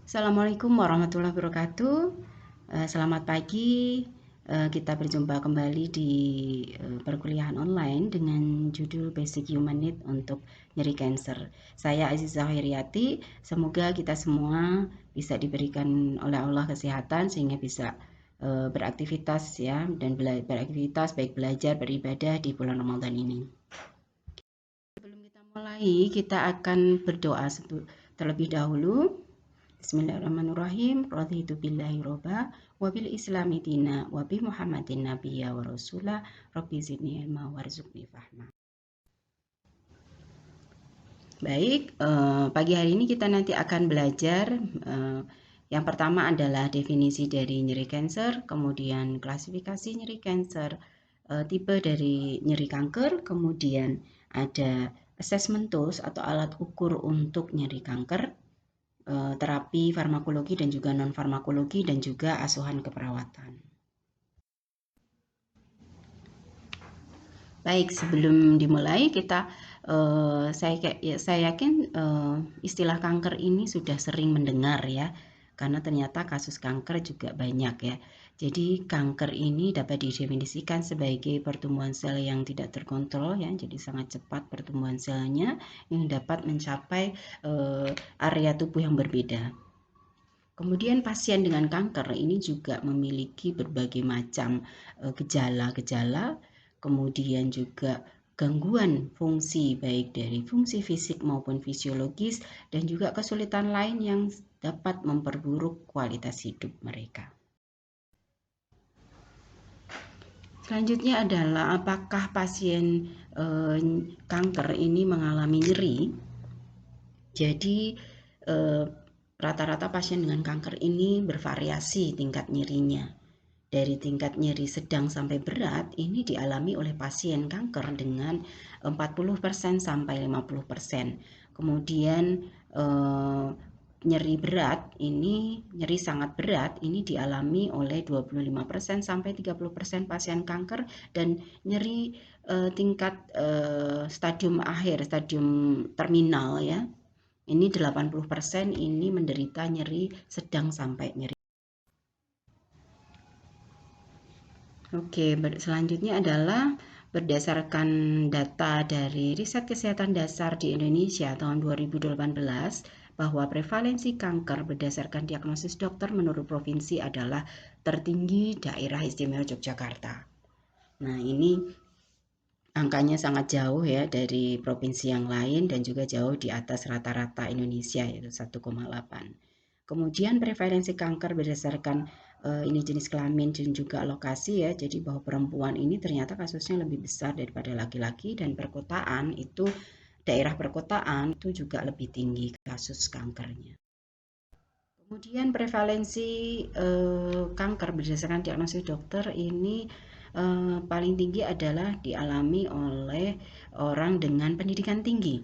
Assalamualaikum warahmatullahi wabarakatuh. Selamat pagi. Kita berjumpa kembali di perkuliahan online dengan judul Basic Human Need untuk nyeri cancer. Saya Azizah Heriati. Semoga kita semua bisa diberikan oleh Allah kesehatan sehingga bisa beraktivitas ya dan beraktivitas baik belajar beribadah di bulan Ramadan ini. Sebelum kita mulai, kita akan berdoa terlebih dahulu. Bismillahirrahmanirrahim. Raditu billahi robba wa bil islami dina wa bi Muhammadin nabiyya wa rasulah rabbi zidni ilma warzuqni fahma. Baik, pagi hari ini kita nanti akan belajar yang pertama adalah definisi dari nyeri kanker, kemudian klasifikasi nyeri kanker, tipe dari nyeri kanker, kemudian ada assessment tools atau alat ukur untuk nyeri kanker, terapi farmakologi dan juga non-farmakologi, dan juga asuhan keperawatan. Baik, sebelum dimulai saya yakin istilah kanker ini sudah sering mendengar ya, karena ternyata kasus kanker juga banyak ya. Jadi kanker ini dapat didefinisikan sebagai pertumbuhan sel yang tidak terkontrol ya, jadi sangat cepat pertumbuhan selnya yang dapat mencapai area tubuh yang berbeda. Kemudian pasien dengan kanker ini juga memiliki berbagai macam gejala-gejala, kemudian juga gangguan fungsi baik dari fungsi fisik maupun fisiologis, dan juga kesulitan lain yang dapat memperburuk kualitas hidup mereka. Selanjutnya adalah apakah pasien kanker ini mengalami nyeri. Jadi rata-rata pasien dengan kanker ini bervariasi tingkat nyerinya. Dari tingkat nyeri sedang sampai berat ini dialami oleh pasien kanker dengan 40% sampai 50%. Kemudian nyeri berat ini, nyeri sangat berat ini dialami oleh 25% sampai 30% pasien kanker, dan nyeri tingkat stadium akhir, stadium terminal ya. Ini 80% ini menderita nyeri sedang sampai nyeri. Oke, selanjutnya adalah berdasarkan data dari Riset Kesehatan Dasar di Indonesia tahun 2018 bahwa prevalensi kanker berdasarkan diagnosis dokter menurut provinsi adalah tertinggi daerah istimewa Yogyakarta. Nah, ini angkanya sangat jauh ya dari provinsi yang lain dan juga jauh di atas rata-rata Indonesia, yaitu 1,8. Kemudian prevalensi kanker berdasarkan ini jenis kelamin dan juga lokasi ya. Jadi bahwa perempuan ini ternyata kasusnya lebih besar daripada laki-laki, dan perkotaan itu, daerah perkotaan itu juga lebih tinggi kasus kankernya. Kemudian prevalensi kanker berdasarkan diagnosis dokter ini paling tinggi adalah dialami oleh orang dengan pendidikan tinggi.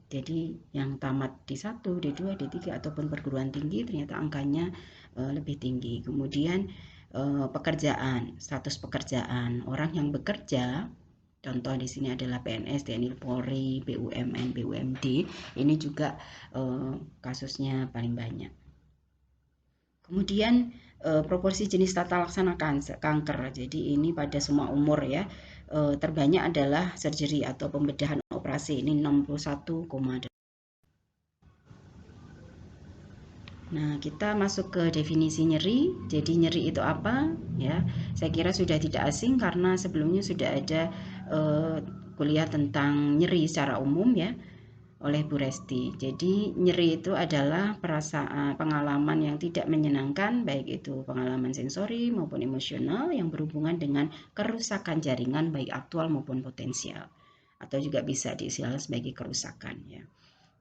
Jadi yang tamat D1, D2, D3 ataupun perguruan tinggi ternyata angkanya lebih tinggi. Kemudian pekerjaan, status pekerjaan, orang yang bekerja, contoh di sini adalah PNS, TNI Polri, BUMN, BUMD, ini juga kasusnya paling banyak. Kemudian proporsi jenis tata laksana kanker. Jadi ini pada semua umur ya. Terbanyak adalah surgery atau pembedahan operasi, ini 61,8. Nah, kita masuk ke definisi nyeri. Jadi nyeri itu apa? Ya, saya kira sudah tidak asing karena sebelumnya sudah ada kuliah tentang nyeri secara umum ya oleh Bu Resti. Jadi nyeri itu adalah perasaan, pengalaman yang tidak menyenangkan, baik itu pengalaman sensori maupun emosional yang berhubungan dengan kerusakan jaringan baik aktual maupun potensial, atau juga bisa diistilah sebagai kerusakan ya.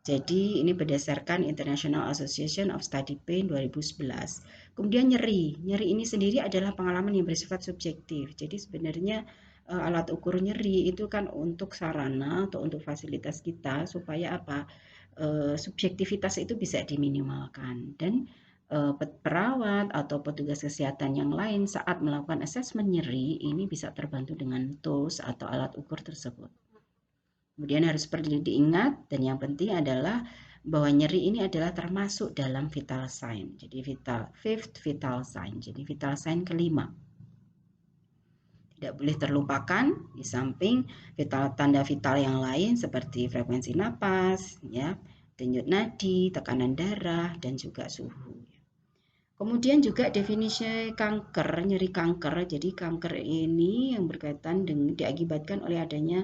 Jadi ini berdasarkan International Association of Study Pain 2011. Kemudian nyeri ini sendiri adalah pengalaman yang bersifat subjektif. Jadi sebenarnya alat ukur nyeri itu kan untuk sarana atau untuk fasilitas kita supaya apa, subjektivitas itu bisa diminimalkan, dan perawat atau petugas kesehatan yang lain saat melakukan asesmen nyeri ini bisa terbantu dengan tools atau alat ukur tersebut. Kemudian harus perlu diingat, dan yang penting adalah bahwa nyeri ini adalah termasuk dalam vital sign. Jadi fifth vital sign. Jadi vital sign kelima. Tidak boleh terlupakan di samping tanda vital yang lain seperti frekuensi napas, ya, denyut nadi, tekanan darah, dan juga suhu. Kemudian juga definisi kanker, nyeri kanker. Jadi kanker ini yang berkaitan dengan diakibatkan oleh adanya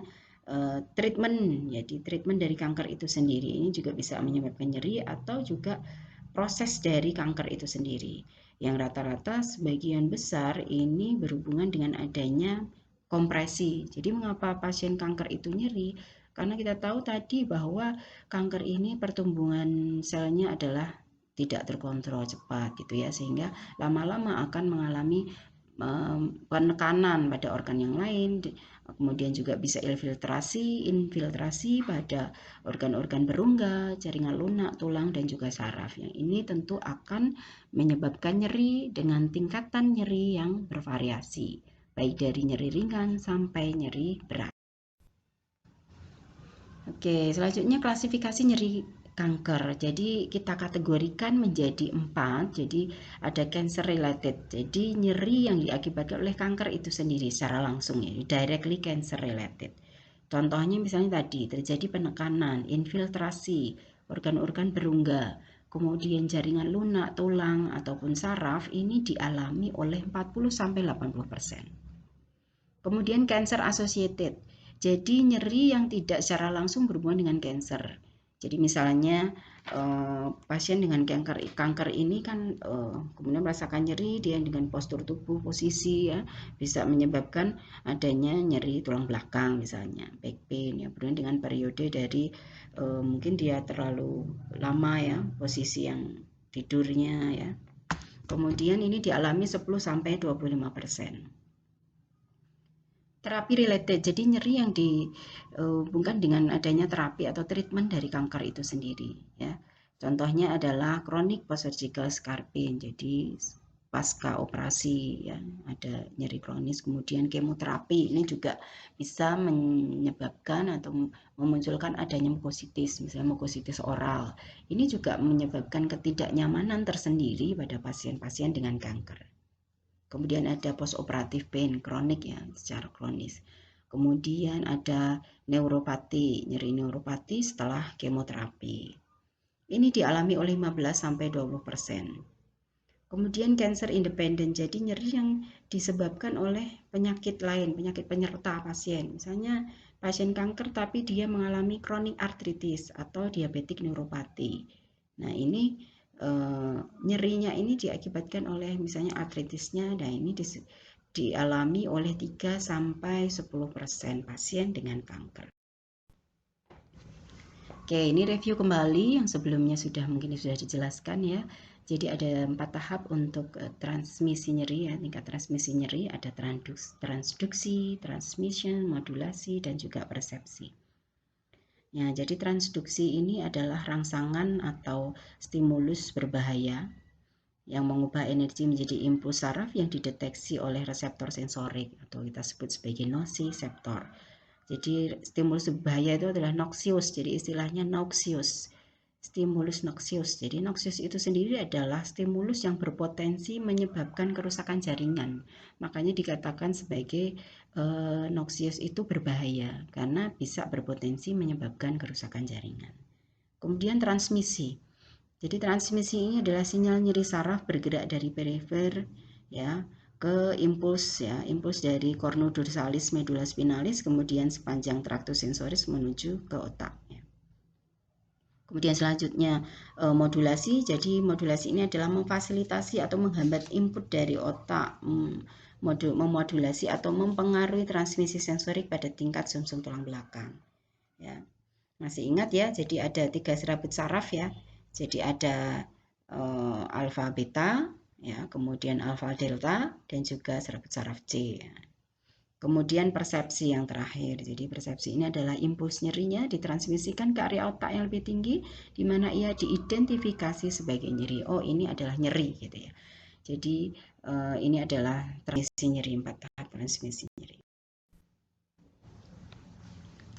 treatment. Jadi treatment dari kanker itu sendiri ini juga bisa menyebabkan nyeri atau juga proses dari kanker itu sendiri. Yang rata-rata sebagian besar ini berhubungan dengan adanya kompresi. Jadi mengapa pasien kanker itu nyeri? Karena kita tahu tadi bahwa kanker ini pertumbuhan selnya adalah tidak terkontrol cepat gitu ya, sehingga lama-lama akan mengalami penekanan pada organ yang lain, kemudian juga bisa infiltrasi pada organ-organ berungga, jaringan lunak, tulang, dan juga saraf. Yang ini tentu akan menyebabkan nyeri dengan tingkatan nyeri yang bervariasi, baik dari nyeri ringan sampai nyeri berat. Oke, selanjutnya klasifikasi nyeri kanker. Jadi kita kategorikan menjadi 4. Jadi ada cancer related. Jadi nyeri yang diakibatkan oleh kanker itu sendiri secara langsung ya, directly cancer related. Contohnya misalnya tadi terjadi penekanan, infiltrasi organ-organ berungga, kemudian jaringan lunak, tulang ataupun saraf ini dialami oleh 40-80%. Kemudian cancer associated. Jadi nyeri yang tidak secara langsung berhubungan dengan cancer. Jadi misalnya pasien dengan kanker ini kan kemudian merasakan nyeri, dia dengan postur tubuh, posisi ya bisa menyebabkan adanya nyeri tulang belakang misalnya, back pain ya, kemudian dengan periode dari mungkin dia terlalu lama ya posisi yang tidurnya ya. Kemudian ini dialami 10-25%. Terapi related, jadi nyeri yang dihubungkan dengan adanya terapi atau treatment dari kanker itu sendiri ya. Contohnya adalah chronic post-surgical scar pain, jadi pasca operasi ya ada nyeri kronis, kemudian kemoterapi ini juga bisa menyebabkan atau memunculkan adanya mukositis, misalnya mukositis oral. Ini juga menyebabkan ketidaknyamanan tersendiri pada pasien-pasien dengan kanker. Kemudian ada postoperative pain kronik ya, secara kronis. Kemudian ada neuropati, nyeri neuropati setelah kemoterapi. Ini dialami oleh 15-20%. Kemudian cancer independent, jadi nyeri yang disebabkan oleh penyakit lain, penyakit penyerta pasien. Misalnya pasien kanker tapi dia mengalami chronic arthritis atau diabetic neuropati. Nah ini nyerinya ini diakibatkan oleh misalnya artritisnya, dan ini dialami oleh 3-10% pasien dengan kanker. Oke, ini review kembali yang sebelumnya mungkin sudah dijelaskan ya. Jadi ada 4 tahap untuk transmisi nyeri ya, tingkat transmisi nyeri ada transduksi, transmission, modulasi, dan juga persepsi. Ya, jadi transduksi ini adalah rangsangan atau stimulus berbahaya yang mengubah energi menjadi impuls saraf yang dideteksi oleh reseptor sensorik atau kita sebut sebagai nociceptor. Jadi stimulus berbahaya itu adalah noxious, jadi istilahnya noxious. Stimulus noxious. Jadi noxious itu sendiri adalah stimulus yang berpotensi menyebabkan kerusakan jaringan. Makanya dikatakan sebagai noxious itu berbahaya karena bisa berpotensi menyebabkan kerusakan jaringan. Kemudian transmisi. Jadi transmisi ini adalah sinyal nyeri saraf bergerak dari perifer ya ke impuls ya, impuls dari cornodorsalis medula spinalis kemudian sepanjang traktus sensoris menuju ke otak ya. Kemudian selanjutnya modulasi. Jadi modulasi ini adalah memfasilitasi atau menghambat input dari otak, memodulasi atau mempengaruhi transmisi sensorik pada tingkat sumsum tulang belakang. Ya, masih ingat ya? Jadi ada 3 serabut saraf ya. Jadi ada alfa beta, ya, kemudian alfa delta, dan juga serabut saraf C. Ya. Kemudian persepsi yang terakhir. Jadi persepsi ini adalah impuls nyerinya ditransmisikan ke area otak yang lebih tinggi, di mana ia diidentifikasi sebagai nyeri. Oh, ini adalah nyeri, gitu ya. Jadi ini adalah transmisi nyeri, 4 tahap transmisi nyeri.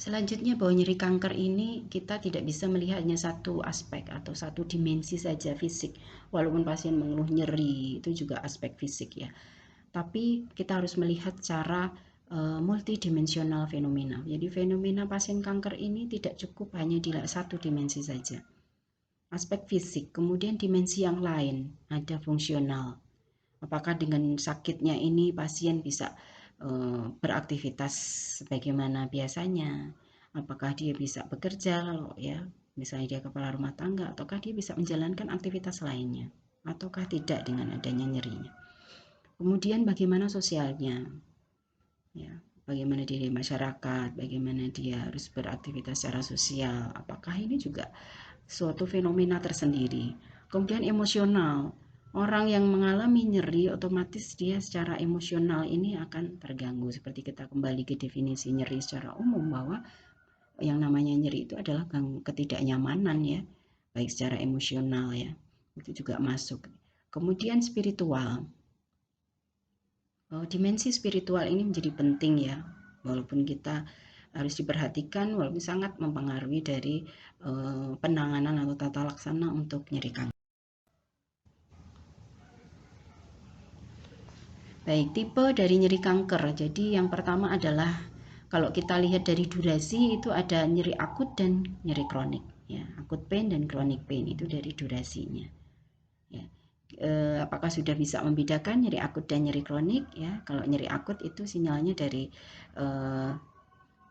Selanjutnya, bahwa nyeri kanker ini kita tidak bisa melihatnya satu aspek atau satu dimensi saja fisik. Walaupun pasien mengeluh nyeri, itu juga aspek fisik ya. Tapi kita harus melihat secara multidimensional fenomena. Jadi fenomena pasien kanker ini tidak cukup hanya di satu dimensi saja. Aspek fisik, kemudian dimensi yang lain, ada fungsional. Apakah dengan sakitnya ini pasien bisa beraktivitas sebagaimana biasanya? Apakah dia bisa bekerja, kalau ya misalnya dia kepala rumah tangga, ataukah dia bisa menjalankan aktivitas lainnya, ataukah tidak dengan adanya nyerinya? Kemudian bagaimana sosialnya? Ya, bagaimana dia di masyarakat, bagaimana dia harus beraktivitas secara sosial, apakah ini juga suatu fenomena tersendiri. Kemudian emosional, orang yang mengalami nyeri otomatis dia secara emosional ini akan terganggu. Seperti kita kembali ke definisi nyeri secara umum, bahwa yang namanya nyeri itu adalah ketidaknyamanan ya, baik secara emosional ya, itu juga masuk. Kemudian spiritual, dimensi spiritual ini menjadi penting ya, walaupun kita harus diperhatikan, walaupun sangat mempengaruhi dari penanganan atau tata laksana untuk nyeri kanker. Baik, tipe dari nyeri kanker. Jadi yang pertama adalah, kalau kita lihat dari durasi, itu ada nyeri akut dan nyeri kronik ya. Akut pain dan chronic pain itu dari durasinya ya. Apakah sudah bisa membedakan nyeri akut dan nyeri kronik ya? Kalau nyeri akut itu sinyalnya dari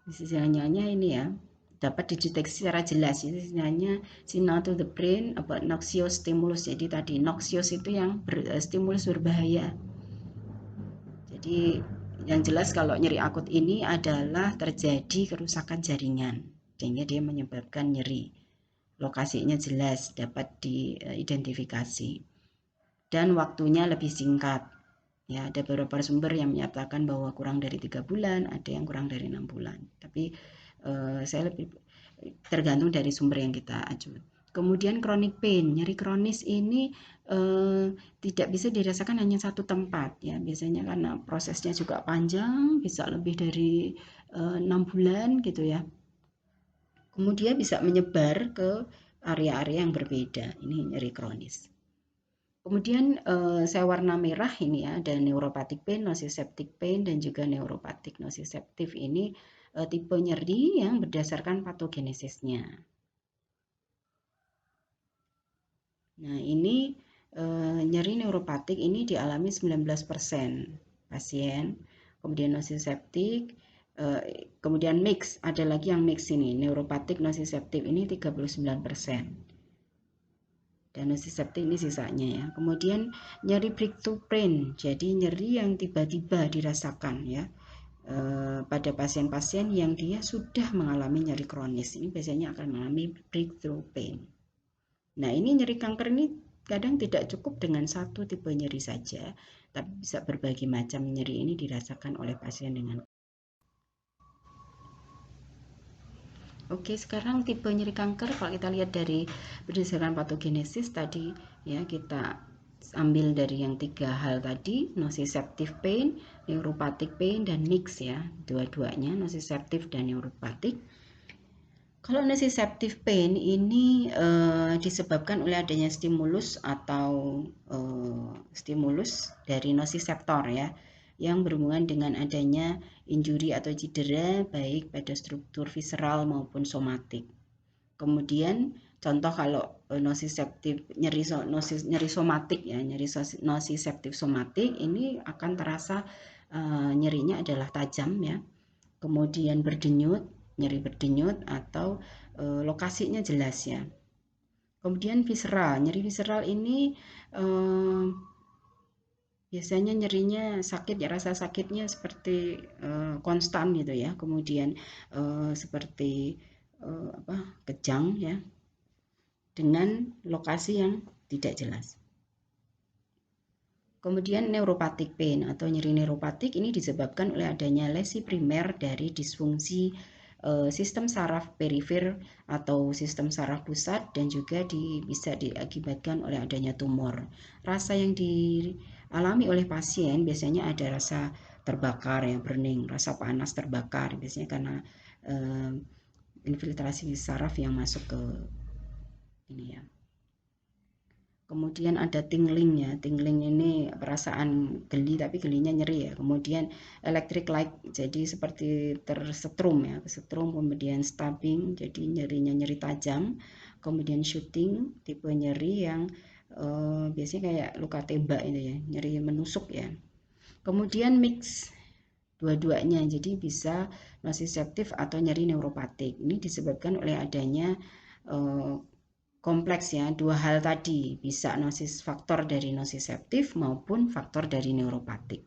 sinyalnya ini ya, dapat dideteksi secara jelas. Itu sinyalnya signal to the brain about noxious stimulus. Jadi tadi noxious itu yang stimulus berbahaya. Jadi yang jelas kalau nyeri akut ini adalah terjadi kerusakan jaringan sehingga dia menyebabkan nyeri. Lokasinya jelas, dapat diidentifikasi. Dan waktunya lebih singkat. Ya, ada beberapa sumber yang menyatakan bahwa kurang dari 3 bulan, ada yang kurang dari 6 bulan. Tapi saya lebih tergantung dari sumber yang kita ajukan. Kemudian chronic pain, nyeri kronis ini tidak bisa dirasakan hanya satu tempat ya. Biasanya karena prosesnya juga panjang, bisa lebih dari 6 bulan gitu ya. Kemudian bisa menyebar ke area-area yang berbeda. Ini nyeri kronis. Kemudian saya warna merah ini ya, ada neuropathic pain, nociceptive pain, dan juga neuropathic. Nociceptive ini tipe nyeri yang berdasarkan patogenesisnya. Nah, ini nyeri neuropatik ini dialami 19% pasien. Kemudian nociceptive, kemudian mix, ada lagi yang mix ini, neuropatik nociceptive ini 39%. Dan nociceptive ini sisanya ya. Kemudian nyeri breakthrough pain, jadi nyeri yang tiba-tiba dirasakan ya. Pada pasien-pasien yang dia sudah mengalami nyeri kronis, ini biasanya akan mengalami breakthrough pain. Nah, ini nyeri kanker ini kadang tidak cukup dengan satu tipe nyeri saja, tapi bisa berbagai macam nyeri ini dirasakan oleh pasien dengan. Oke, sekarang tipe nyeri kanker kalau kita lihat dari berdasarkan patogenesis tadi ya, kita ambil dari yang 3 hal tadi, nociceptive pain, neuropathic pain, dan mix ya, dua-duanya nociceptive dan neuropathic. Kalau nociceptive pain ini disebabkan oleh adanya stimulus atau stimulus dari nociceptor ya, yang berhubungan dengan adanya injuri atau cedera baik pada struktur visceral maupun somatik. Kemudian contoh kalau nociceptive nyeri somatik ya, nyeri nociceptive somatik ini akan terasa nyerinya adalah tajam ya. Kemudian berdenyut, nyeri berdenyut, atau lokasinya jelas ya. Kemudian visceral, nyeri visceral ini biasanya nyerinya sakit ya, rasa sakitnya seperti konstan gitu ya. Kemudian seperti kejang ya, dengan lokasi yang tidak jelas. Kemudian neuropathic pain atau nyeri neuropatik ini disebabkan oleh adanya lesi primer dari disfungsi sistem saraf perifer atau sistem saraf pusat, dan juga bisa diakibatkan oleh adanya tumor. Rasa yang dialami oleh pasien biasanya ada rasa terbakar ya, burning, rasa panas terbakar, biasanya karena infiltrasi saraf yang masuk ke ini ya. Kemudian ada tingling ya, tingling ini perasaan geli tapi gelinya nyeri ya. Kemudian electric light, jadi seperti tersetrum ya, kesetrum. Kemudian stabbing, jadi nyerinya nyeri tajam. Kemudian shooting, tipe nyeri yang biasanya kayak luka tembak itu ya, nyeri menusuk ya. Kemudian mix dua-duanya, jadi bisa nociceptif atau nyeri neuropatik. Ini disebabkan oleh adanya kompleks ya, dua hal tadi, bisa faktor dari nociceptif maupun faktor dari neuropatik.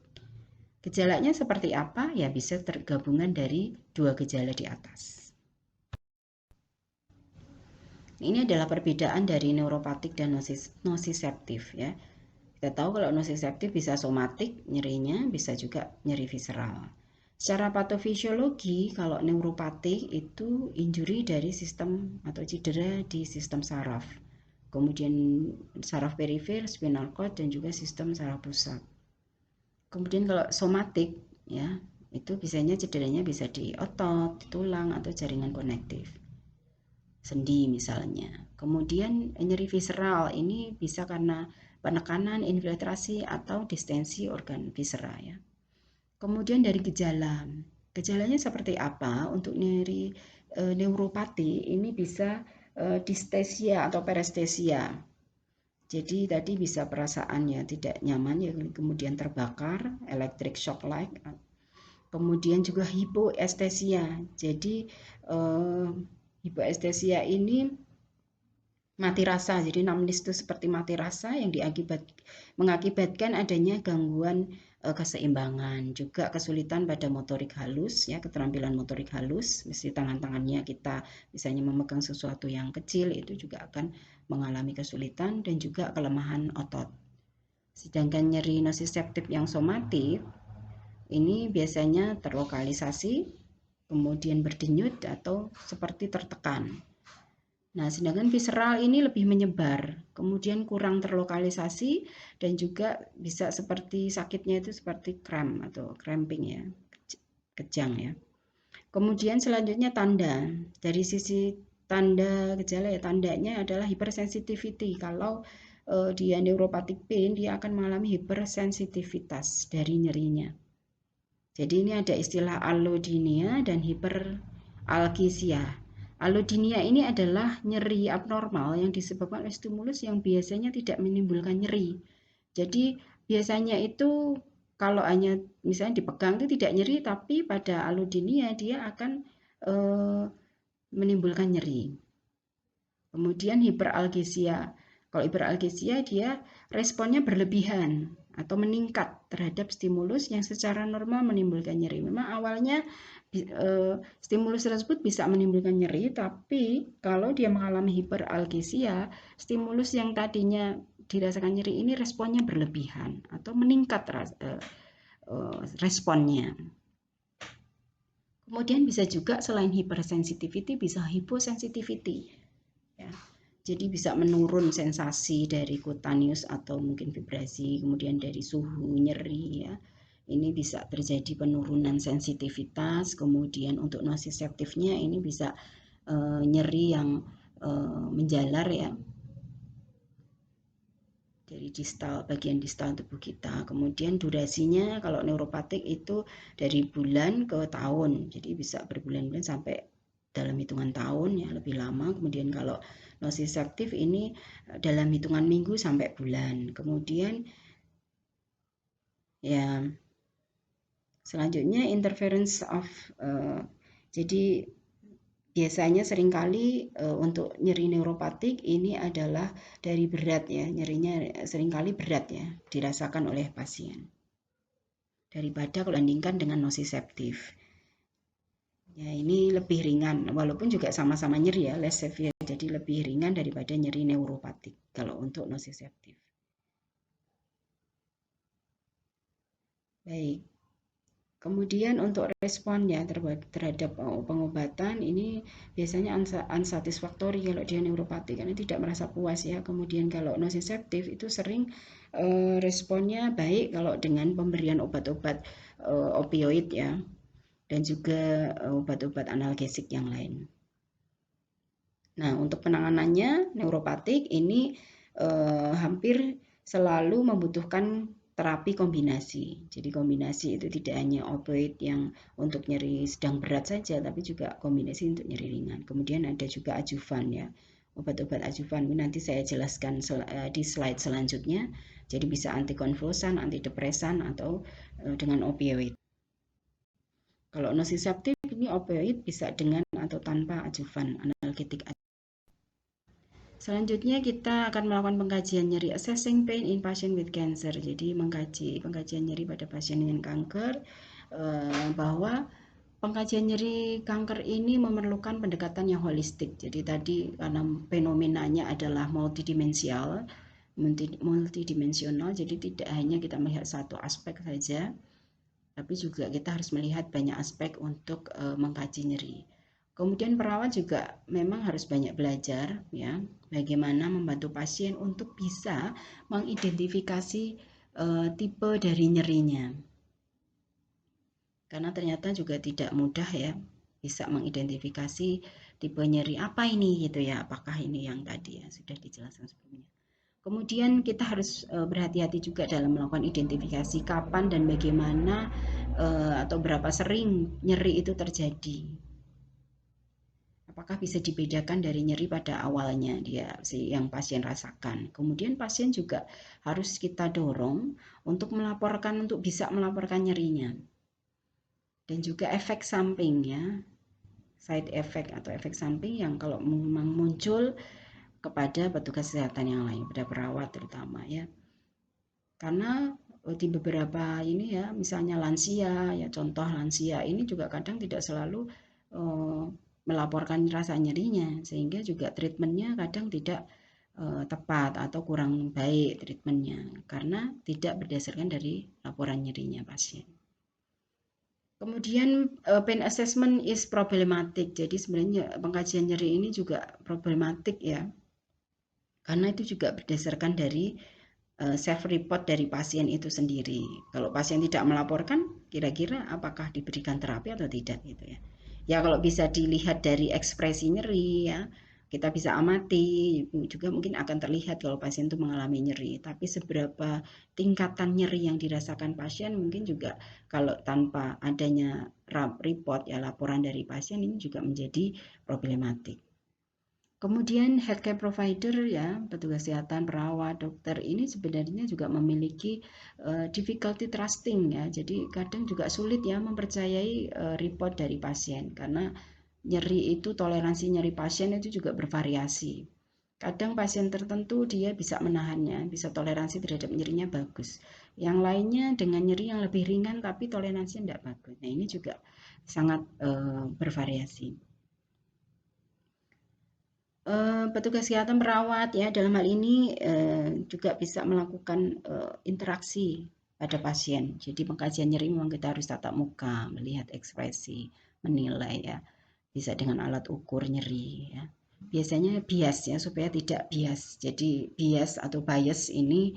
Gejalanya seperti apa? Ya bisa tergabungan dari dua gejala di atas. Ini adalah perbedaan dari neuropatik dan nociceptif ya. Kita tahu kalau nociceptif bisa somatik nyerinya, bisa juga nyeri visceral. Secara patofisiologi, kalau neuropatik itu injury dari sistem atau cedera di sistem saraf. Kemudian saraf perifer, spinal cord, dan juga sistem saraf pusat. Kemudian kalau somatik, ya itu biasanya cederanya bisa di otot, di tulang, atau jaringan konektif. Sendi misalnya. Kemudian nyeri visceral ini bisa karena penekanan, infiltrasi, atau distensi organ viscera ya. Kemudian dari gejala, gejalanya seperti apa? Untuk nyeri neuropati ini bisa distesia atau parestesia. Jadi tadi bisa perasaannya tidak nyaman ya, kemudian terbakar, electric shock like. Kemudian juga hipoestesia. Jadi hipoestesia ini mati rasa, jadi numbness itu seperti mati rasa yang mengakibatkan adanya gangguan keseimbangan, juga kesulitan pada motorik halus ya, keterampilan motorik halus, mesti tangan-tangannya kita misalnya memegang sesuatu yang kecil itu juga akan mengalami kesulitan, dan juga kelemahan otot. Sedangkan nyeri nociceptif yang somatik ini biasanya terlokalisasi, kemudian berdenyut atau seperti tertekan. Nah, sedangkan visceral ini lebih menyebar, kemudian kurang terlokalisasi, dan juga bisa seperti sakitnya itu seperti cramp atau cramping ya, kejang ya. Kemudian selanjutnya tanda, dari sisi tanda gejala ya, tandanya adalah hypersensitivity. Kalau dia neuropathic pain, dia akan mengalami hypersensitivitas dari nyerinya. Jadi ini ada istilah allodynia dan hyperalgesia. Allodynia ini adalah nyeri abnormal yang disebabkan oleh stimulus yang biasanya tidak menimbulkan nyeri. Jadi biasanya itu kalau hanya misalnya dipegang itu tidak nyeri, tapi pada allodynia dia akan menimbulkan nyeri. Kemudian hiperalgesia. Kalau hiperalgesia dia responnya berlebihan atau meningkat terhadap stimulus yang secara normal menimbulkan nyeri. Memang awalnya stimulus tersebut bisa menimbulkan nyeri, tapi kalau dia mengalami hiperalgesia, stimulus yang tadinya dirasakan nyeri ini responnya berlebihan atau meningkat responnya. Kemudian bisa juga selain hypersensitivity bisa hyposensitivity. Ya. Jadi bisa menurun sensasi dari kutaneus atau mungkin vibrasi, kemudian dari suhu, nyeri ya. Ini bisa terjadi penurunan sensitivitas, kemudian untuk nociceptifnya ini bisa nyeri yang menjalar ya. Dari distal, bagian distal tubuh kita. Kemudian durasinya kalau neuropatik itu dari bulan ke tahun. Jadi bisa berbulan-bulan sampai dalam hitungan tahun ya, lebih lama. Kemudian kalau nociceptif ini dalam hitungan minggu sampai bulan. Kemudian ya selanjutnya interference of jadi biasanya seringkali untuk nyeri neuropatik ini adalah dari berat ya, nyerinya seringkali berat ya dirasakan oleh pasien daripada kalau bandingkan dengan nociceptif. Ya ini lebih ringan, walaupun juga sama-sama nyeri ya, less severe, jadi lebih ringan daripada nyeri neuropatik kalau untuk nociceptif. Baik, kemudian untuk responnya terhadap pengobatan ini biasanya unsatisfactory kalau dia neuropatik, karena tidak merasa puas ya. Kemudian kalau nociceptif itu sering responnya baik kalau dengan pemberian obat-obat opioid ya. dan juga obat-obat analgesik yang lain. Nah, untuk penanganannya neuropatik ini hampir selalu membutuhkan terapi kombinasi. Jadi kombinasi itu tidak hanya opioid yang untuk nyeri sedang berat saja, tapi juga kombinasi untuk nyeri ringan. Kemudian ada juga adjuvan ya, obat-obat adjuvan. Nanti saya jelaskan di slide selanjutnya. Jadi bisa antikonvulsan, antidepresan, atau dengan opioid. Kalau nociceptive ini opioid bisa dengan atau tanpa adjuvan analgetik. Selanjutnya kita akan melakukan pengkajian nyeri, assessing pain in patient with cancer. Jadi mengkaji pengkajian nyeri pada pasien dengan kanker, bahwa pengkajian nyeri kanker ini memerlukan pendekatan yang holistik. Jadi tadi karena fenomenanya adalah multidimensional, jadi tidak hanya kita melihat satu aspek saja, tapi juga kita harus melihat banyak aspek untuk mengkaji nyeri. Kemudian perawat juga memang harus banyak belajar ya, bagaimana membantu pasien untuk bisa mengidentifikasi tipe dari nyerinya. Karena ternyata juga tidak mudah ya bisa mengidentifikasi tipe nyeri apa ini gitu ya, apakah ini yang tadi ya sudah dijelaskan sebelumnya. Kemudian kita harus berhati-hati juga dalam melakukan identifikasi kapan dan bagaimana atau berapa sering nyeri itu terjadi. Apakah bisa dibedakan dari nyeri pada awalnya yang pasien rasakan. Kemudian pasien juga harus kita dorong untuk bisa melaporkan nyerinya. Dan juga efek samping ya, side effect atau efek samping yang kalau memang muncul kepada petugas kesehatan yang lain, pada perawat terutama ya. Karena di beberapa ini ya, misalnya lansia ya, contoh lansia ini juga kadang tidak selalu melaporkan rasa nyerinya, sehingga juga treatmentnya kadang tidak tepat atau kurang baik treatmentnya karena tidak berdasarkan dari laporan nyerinya pasien. Kemudian pain assessment is problematic. Jadi sebenarnya pengkajian nyeri ini juga problematik ya. Karena itu juga berdasarkan dari self report dari pasien itu sendiri. Kalau pasien tidak melaporkan, kira-kira apakah diberikan terapi atau tidak gitu ya. Ya kalau bisa dilihat dari ekspresi nyeri ya, kita bisa amati, juga mungkin akan terlihat kalau pasien itu mengalami nyeri. Tapi seberapa tingkatan nyeri yang dirasakan pasien mungkin juga kalau tanpa adanya report ya, laporan dari pasien, ini juga menjadi problematik. Kemudian healthcare provider ya, petugas kesehatan, perawat, dokter ini sebenarnya juga memiliki difficulty trusting ya. Jadi kadang juga sulit ya mempercayai report dari pasien karena nyeri itu, toleransi nyeri pasien itu juga bervariasi. Kadang pasien tertentu dia bisa menahannya, bisa toleransi terhadap nyerinya bagus. Yang lainnya dengan nyeri yang lebih ringan tapi toleransinya tidak bagus. Nah ini juga sangat bervariasi. Petugas kesehatan, perawat ya dalam hal ini juga bisa melakukan interaksi pada pasien. Jadi pengkajian nyeri memang kita harus tatap muka, melihat ekspresi, menilai ya. Bisa dengan alat ukur nyeri ya. Biasanya bias ya, supaya tidak bias. Jadi bias atau bias ini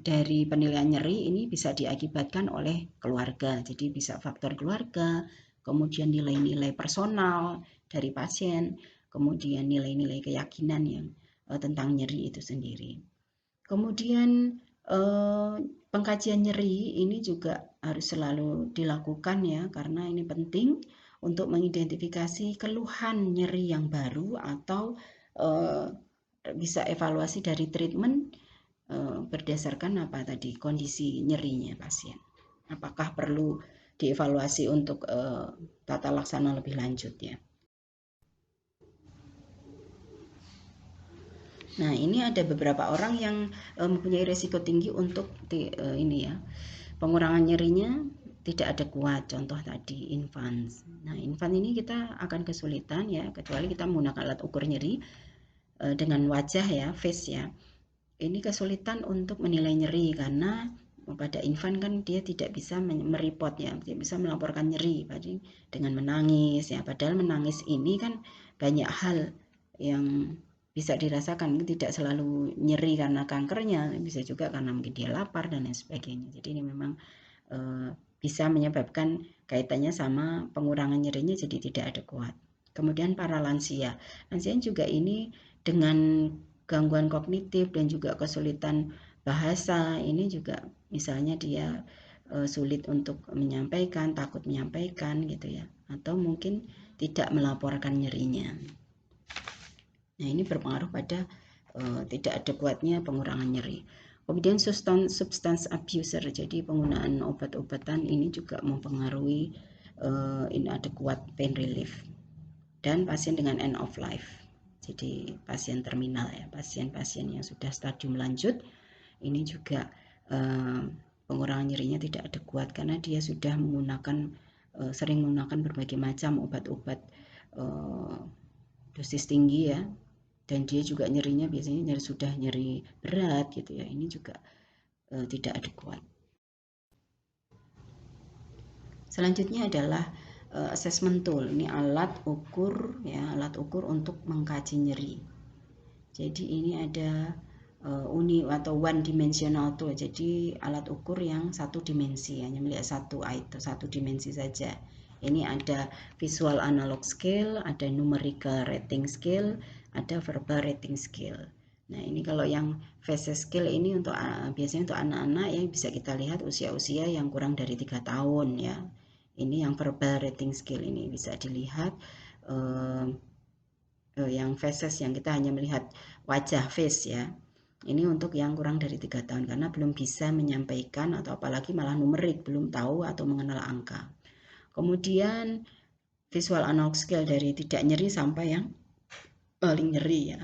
dari penilaian nyeri ini bisa diakibatkan oleh keluarga. Jadi bisa faktor keluarga, kemudian nilai-nilai personal dari pasien, kemudian nilai-nilai keyakinan yang tentang nyeri itu sendiri. Kemudian pengkajian nyeri ini juga harus selalu dilakukan ya, karena ini penting untuk mengidentifikasi keluhan nyeri yang baru atau bisa evaluasi dari treatment berdasarkan apa tadi kondisi nyerinya pasien. Apakah perlu dievaluasi untuk tata laksana lebih lanjut ya. Nah, ini ada beberapa orang yang mempunyai risiko tinggi untuk ini ya, pengurangan nyerinya tidak ada kuat. Contoh tadi infant. Nah, infant ini kita akan kesulitan ya, kecuali kita menggunakan alat ukur nyeri dengan wajah ya, face ya. Ini kesulitan untuk menilai nyeri karena pada infant kan dia tidak bisa mereport ya, tidak bisa melaporkan nyeri dengan menangis ya. Padahal menangis ini kan banyak hal yang bisa dirasakan, tidak selalu nyeri karena kankernya, bisa juga karena mungkin dia lapar dan lain sebagainya. Jadi ini memang bisa menyebabkan kaitannya sama pengurangan nyerinya jadi tidak adekuat. Kemudian para lansia juga ini dengan gangguan kognitif dan juga kesulitan bahasa, ini juga misalnya dia sulit untuk menyampaikan, takut menyampaikan gitu ya, atau mungkin tidak melaporkan nyerinya. Nah, ini berpengaruh pada tidak adekuatnya pengurangan nyeri. Kemudian substance abuser, jadi penggunaan obat-obatan ini juga mempengaruhi inadequate pain relief. Dan pasien dengan end of life, jadi pasien terminal ya, pasien-pasien yang sudah stadium lanjut, ini juga pengurangan nyerinya tidak adekuat karena dia sudah sering menggunakan berbagai macam obat-obat dosis tinggi ya, dan dia juga nyerinya biasanya sudah nyeri berat gitu ya, ini juga tidak adekuat. Selanjutnya adalah assessment tool. Ini alat ukur ya, alat ukur untuk mengkaji nyeri. Jadi ini ada one dimensional tool. Jadi alat ukur yang satu dimensi, hanya melihat satu dimensi saja. Ini ada visual analog scale, ada numerical rating scale, ada verbal rating scale. Nah, ini kalau yang face scale ini untuk biasanya untuk anak-anak yang bisa kita lihat usia-usia yang kurang dari 3 tahun ya. Ini yang verbal rating scale ini bisa dilihat yang faces yang kita hanya melihat wajah face ya. Ini untuk yang kurang dari 3 tahun karena belum bisa menyampaikan atau apalagi malah numerik, belum tahu atau mengenal angka. Kemudian visual analog scale dari tidak nyeri sampai yang paling nyeri ya.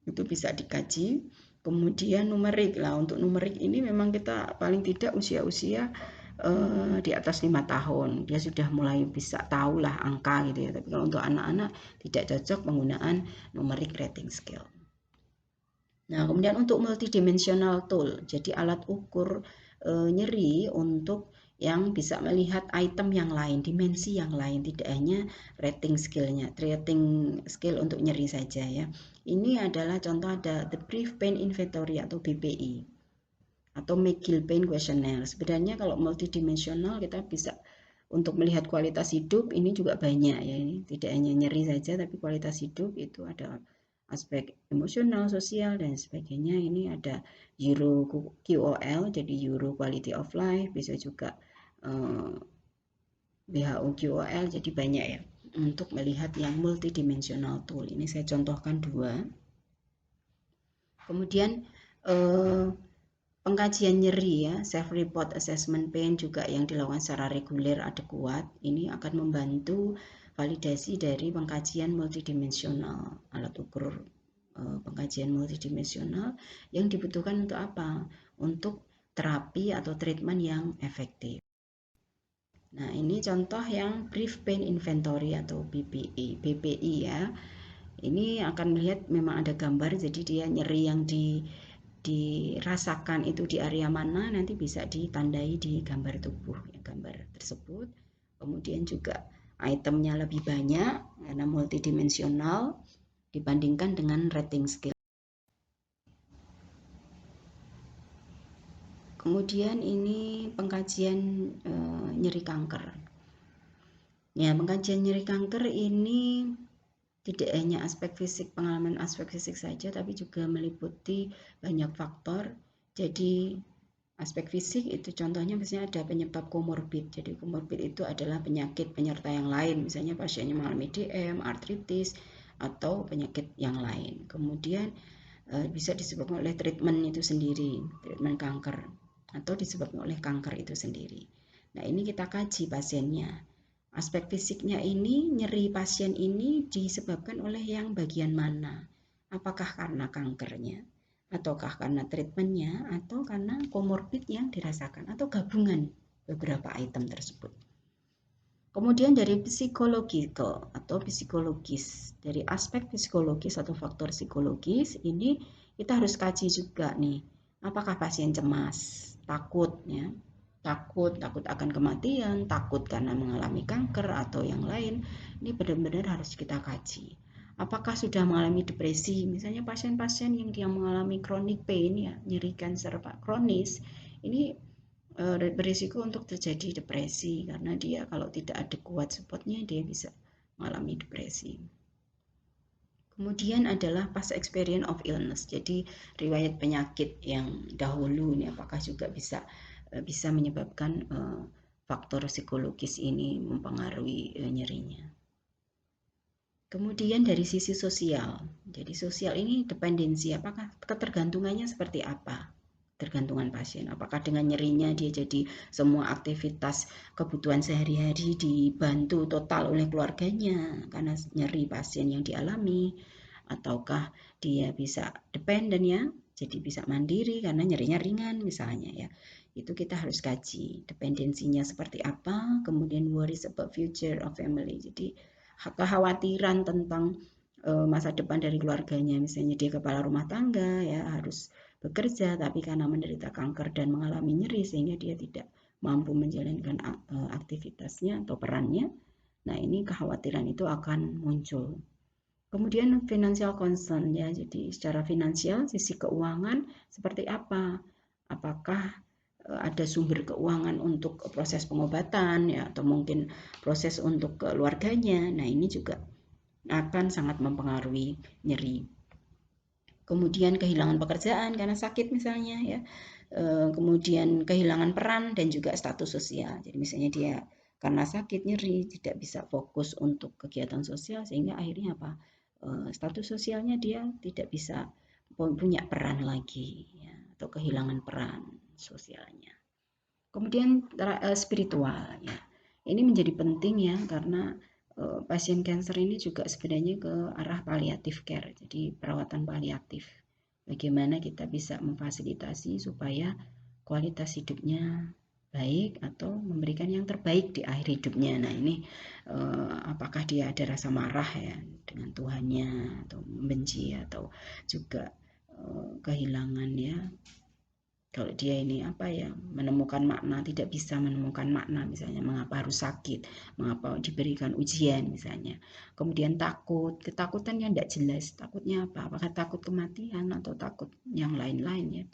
Itu bisa dikaji. Kemudian numerik lah, untuk numerik ini memang kita paling tidak usia-usia di atas 5 tahun dia sudah mulai bisa tahulah angka gitu ya. Tapi kalau untuk anak-anak tidak cocok penggunaan numeric rating scale. Nah, kemudian untuk multidimensional tool, jadi alat ukur nyeri untuk yang bisa melihat item yang lain, dimensi yang lain, tidak hanya rating scale untuk nyeri saja ya. Ini adalah contoh, ada the Brief Pain Inventory atau BPI atau McGill Pain Questionnaire. Sebenarnya kalau multidimensional kita bisa untuk melihat kualitas hidup ini juga banyak ya, ini tidak hanya nyeri saja tapi kualitas hidup itu ada aspek emosional, sosial dan sebagainya. Ini ada Euro QOL, jadi Euro Quality of Life, bisa juga WHO QOL, jadi banyak ya untuk melihat yang multidimensional tool. Ini saya contohkan 2. Kemudian pengkajian nyeri ya, self-report assessment pain juga yang dilakukan secara reguler adekuat, ini akan membantu validasi dari pengkajian multidimensional, alat ukur pengkajian multidimensional yang dibutuhkan untuk apa? Untuk terapi atau treatment yang efektif. Nah, ini contoh yang Brief Pain Inventory atau BPI ya. Ini akan melihat memang ada gambar, jadi dia nyeri yang dirasakan itu di area mana nanti bisa ditandai di gambar tubuh ya, gambar tersebut. Kemudian juga itemnya lebih banyak karena multidimensional dibandingkan dengan rating scale. Kemudian ini pengkajian nyeri kanker. Ya, pengkajian nyeri kanker ini tidak hanya aspek fisik, pengalaman aspek fisik saja, tapi juga meliputi banyak faktor. Jadi aspek fisik itu contohnya misalnya ada penyebab komorbid. Jadi komorbid itu adalah penyakit penyerta yang lain, misalnya pasiennya mengalami DM, artritis, atau penyakit yang lain. Kemudian bisa disebabkan oleh treatment itu sendiri, treatment kanker, atau disebabkan oleh kanker itu sendiri. Nah, ini kita kaji pasiennya. Aspek fisiknya ini, nyeri pasien ini disebabkan oleh yang bagian mana? Apakah karena kankernya, ataukah karena treatmentnya, atau karena komorbid yang dirasakan, atau gabungan beberapa item tersebut. Kemudian dari psikologikal atau psikologis, dari aspek psikologis atau faktor psikologis ini kita harus kaji juga nih, apakah pasien cemas, takut ya, takut akan kematian, takut karena mengalami kanker atau yang lain, ini benar-benar harus kita kaji. Apakah sudah mengalami depresi, misalnya pasien-pasien yang dia mengalami chronic pain ya, nyeri kanker kronis, ini berisiko untuk terjadi depresi karena dia kalau tidak ada kuat supportnya dia bisa mengalami depresi. Kemudian adalah past experience of illness, jadi riwayat penyakit yang dahulu ini apakah juga bisa menyebabkan faktor psikologis ini mempengaruhi nyerinya. Kemudian dari sisi sosial, jadi sosial ini dependensi, apakah ketergantungannya seperti apa? Tergantungan pasien, apakah dengan nyerinya dia jadi semua aktivitas kebutuhan sehari-hari dibantu total oleh keluarganya karena nyeri pasien yang dialami, ataukah dia bisa dependen ya, jadi bisa mandiri karena nyerinya ringan misalnya ya. Itu kita harus kaji dependensinya seperti apa, kemudian worries about future of family, jadi kekhawatiran tentang masa depan dari keluarganya, misalnya dia kepala rumah tangga ya harus bekerja tapi karena menderita kanker dan mengalami nyeri sehingga dia tidak mampu menjalankan aktivitasnya atau perannya. Nah, ini kekhawatiran itu akan muncul. Kemudian financial concern ya, jadi secara finansial sisi keuangan seperti apa? Apakah ada sumber keuangan untuk proses pengobatan ya atau mungkin proses untuk keluarganya. Nah, ini juga akan sangat mempengaruhi nyeri. Kemudian kehilangan pekerjaan karena sakit misalnya ya, kemudian kehilangan peran dan juga status sosial. Jadi misalnya dia karena sakit nyeri tidak bisa fokus untuk kegiatan sosial sehingga akhirnya apa, status sosialnya dia tidak bisa punya peran lagi ya, atau kehilangan peran sosialnya. Kemudian spiritual ya, ini menjadi penting ya karena pasien kanker ini juga sebenarnya ke arah palliative care, jadi perawatan paliatif. Bagaimana kita bisa memfasilitasi supaya kualitas hidupnya baik atau memberikan yang terbaik di akhir hidupnya. Nah, ini apakah dia ada rasa marah ya dengan Tuhannya atau membenci atau juga kehilangan ya, kalau dia ini apa ya, menemukan makna, tidak bisa menemukan makna misalnya mengapa harus sakit, mengapa diberikan ujian misalnya. Kemudian takut, ketakutan yang tidak jelas, takutnya apa, apakah takut kematian atau takut yang lain-lain ya.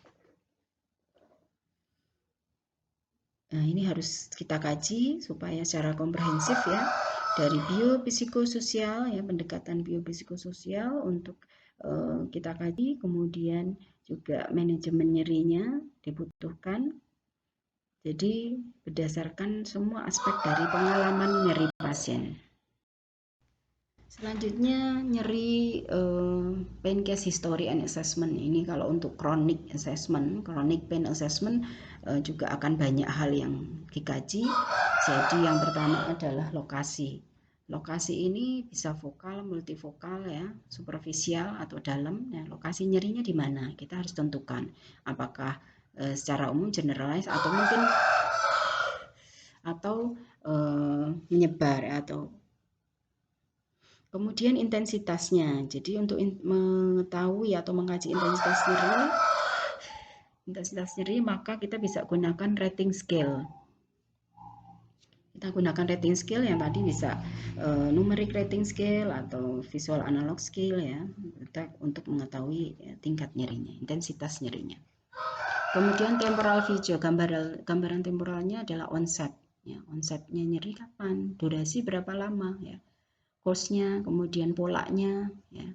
Nah, ini harus kita kaji supaya secara komprehensif ya, dari biopsikososial ya, pendekatan biopsikososial untuk kita kaji, kemudian juga manajemen nyerinya dibutuhkan. Jadi berdasarkan semua aspek dari pengalaman nyeri pasien. Selanjutnya nyeri pain case history and assessment. Ini kalau untuk chronic assessment, chronic pain assessment juga akan banyak hal yang dikaji. Jadi yang pertama adalah lokasi. Lokasi ini bisa vokal, multivokal ya, superficial atau dalam. Nah, lokasi nyerinya di mana? Kita harus tentukan. Apakah secara umum generalize atau mungkin menyebar atau kemudian intensitasnya. Jadi untuk mengetahui atau mengkaji intensitas nyeri maka kita bisa gunakan rating scale. Kita gunakan rating scale yang tadi bisa numeric rating scale atau visual analog scale ya, untuk mengetahui ya, tingkat nyerinya, intensitas nyerinya. Kemudian temporal video, gambaran temporalnya adalah onset. Ya, onsetnya nyeri kapan, durasi berapa lama ya, course-nya, kemudian polanya ya.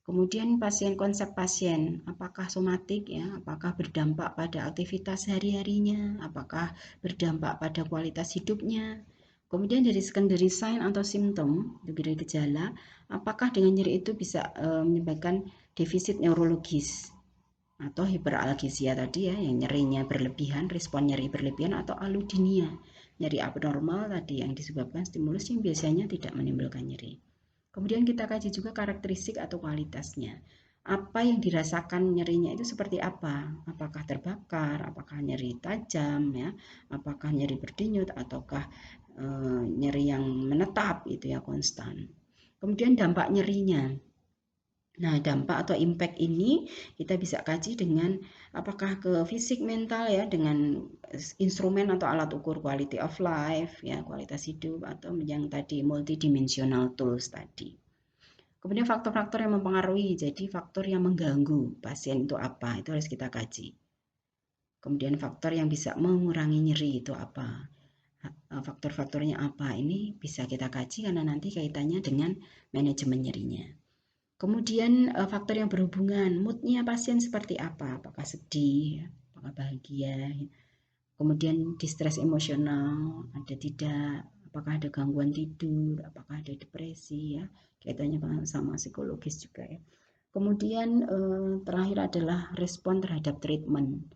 Kemudian konsep pasien, apakah somatik ya, apakah berdampak pada aktivitas hari-harinya, apakah berdampak pada kualitas hidupnya. Kemudian dari secondary sign atau simptom, dari gejala, apakah dengan nyeri itu bisa menyebabkan defisit neurologis atau hiperalgesia tadi ya, yang nyerinya berlebihan, respon nyeri berlebihan, atau allodynia, nyeri abnormal tadi yang disebabkan stimulus yang biasanya tidak menimbulkan nyeri. Kemudian kita kaji juga karakteristik atau kualitasnya. Apa yang dirasakan nyerinya itu seperti apa? Apakah terbakar, apakah nyeri tajam ya, apakah nyeri berdenyut ataukah nyeri yang menetap itu ya, konstan. Kemudian dampak nyerinya. Nah, dampak atau impact ini kita bisa kaji dengan apakah ke fisik, mental ya, dengan instrumen atau alat ukur quality of life ya, kualitas hidup, atau yang tadi multidimensional tools tadi. Kemudian faktor-faktor yang mempengaruhi, jadi faktor yang mengganggu pasien itu apa, itu harus kita kaji. Kemudian faktor yang bisa mengurangi nyeri itu apa? Faktor-faktornya apa? Ini bisa kita kaji karena nanti kaitannya dengan manajemen nyerinya. Kemudian faktor yang berhubungan, moodnya pasien seperti apa? Apakah sedih, apakah bahagia? Kemudian distress emosional, ada tidak? Apakah ada gangguan tidur? Apakah ada depresi? Ya, kaitannya sama psikologis juga ya. Kemudian terakhir adalah respon terhadap treatment.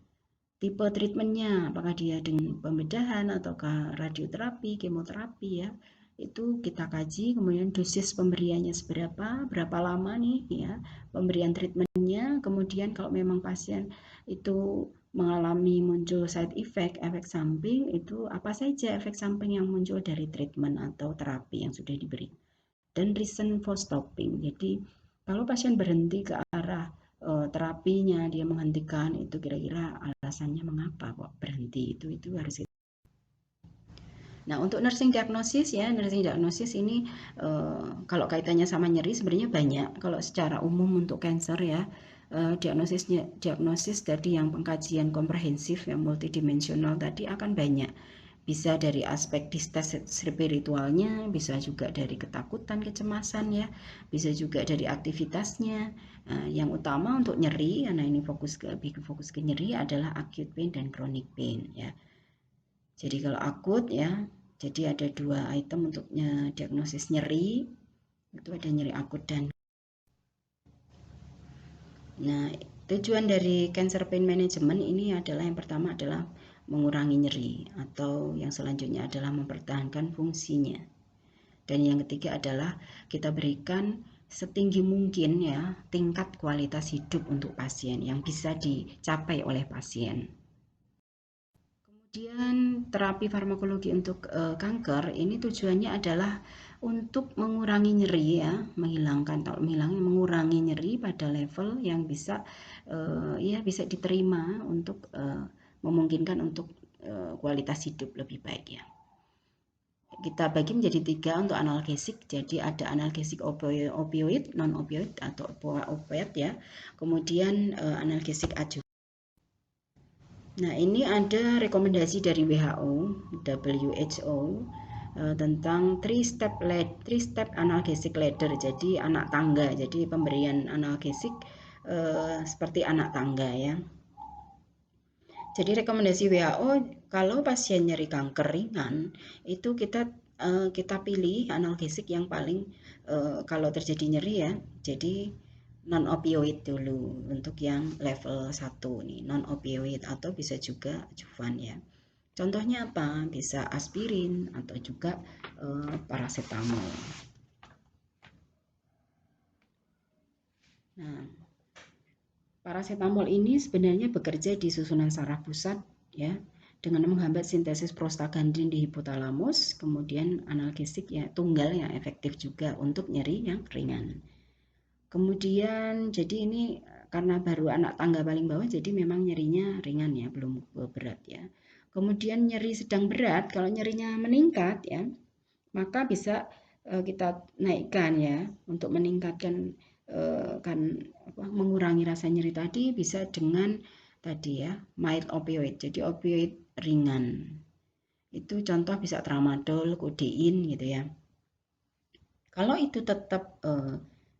Tipe treatmentnya, apakah dia dengan pembedahan ataukah radioterapi, kemoterapi ya, itu kita kaji. Kemudian dosis pemberiannya seberapa, berapa lama nih ya pemberian treatmentnya. Kemudian kalau memang pasien itu mengalami muncul side effect, efek samping, itu apa saja efek samping yang muncul dari treatment atau terapi yang sudah diberi. Dan reason for stopping. Jadi kalau pasien berhenti ke arah terapinya, dia menghentikan, itu kira-kira alasannya mengapa kok berhenti, itu harus. Nah, untuk nursing diagnosis ya, nursing diagnosis ini kalau kaitannya sama nyeri sebenarnya banyak. Kalau secara umum untuk cancer ya, diagnosis tadi yang pengkajian komprehensif yang multidimensional tadi akan banyak. Bisa dari aspek distress spiritualnya, bisa juga dari ketakutan, kecemasan ya, bisa juga dari aktivitasnya. Yang utama untuk nyeri, karena ini lebih fokus ke nyeri adalah acute pain dan chronic pain ya. Jadi kalau akut ya, jadi ada dua item untuk diagnosis nyeri, itu ada nyeri akut dan. Nah, tujuan dari cancer pain management ini adalah yang pertama adalah mengurangi nyeri, atau yang selanjutnya adalah mempertahankan fungsinya. Dan yang ketiga adalah kita berikan setinggi mungkin ya tingkat kualitas hidup untuk pasien yang bisa dicapai oleh pasien. Kemudian terapi farmakologi untuk kanker ini tujuannya adalah untuk mengurangi nyeri ya, mengurangi nyeri pada level yang bisa ya bisa diterima untuk memungkinkan untuk kualitas hidup lebih baik ya. Kita bagi menjadi 3 untuk analgesik. Jadi ada analgesik opioid, non opioid atau opioid ya. Kemudian analgesik adjuvan. Nah, ini ada rekomendasi dari WHO tentang 3-step analgesic ladder. Jadi anak tangga. Jadi pemberian analgesik seperti anak tangga ya. Jadi rekomendasi WHO kalau pasien nyeri kanker ringan itu kita pilih analgesik yang paling kalau terjadi nyeri ya. Jadi non opioid dulu untuk yang level 1 nih, non opioid atau bisa juga adjuvan ya. Contohnya apa? Bisa aspirin atau juga paracetamol. Nah, paracetamol ini sebenarnya bekerja di susunan saraf pusat ya, dengan menghambat sintesis prostaglandin di hipotalamus. Kemudian analgesik ya tunggal yang efektif juga untuk nyeri yang ringan. Kemudian jadi ini karena baru anak tangga paling bawah, jadi memang nyerinya ringan ya, belum berat ya. Kemudian nyeri sedang berat, kalau nyerinya meningkat ya, maka bisa kita naikkan ya, untuk meningkatkan mengurangi rasa nyeri tadi bisa dengan tadi ya mild opioid, jadi opioid ringan. Itu contoh bisa tramadol, kodein gitu ya. Kalau itu tetap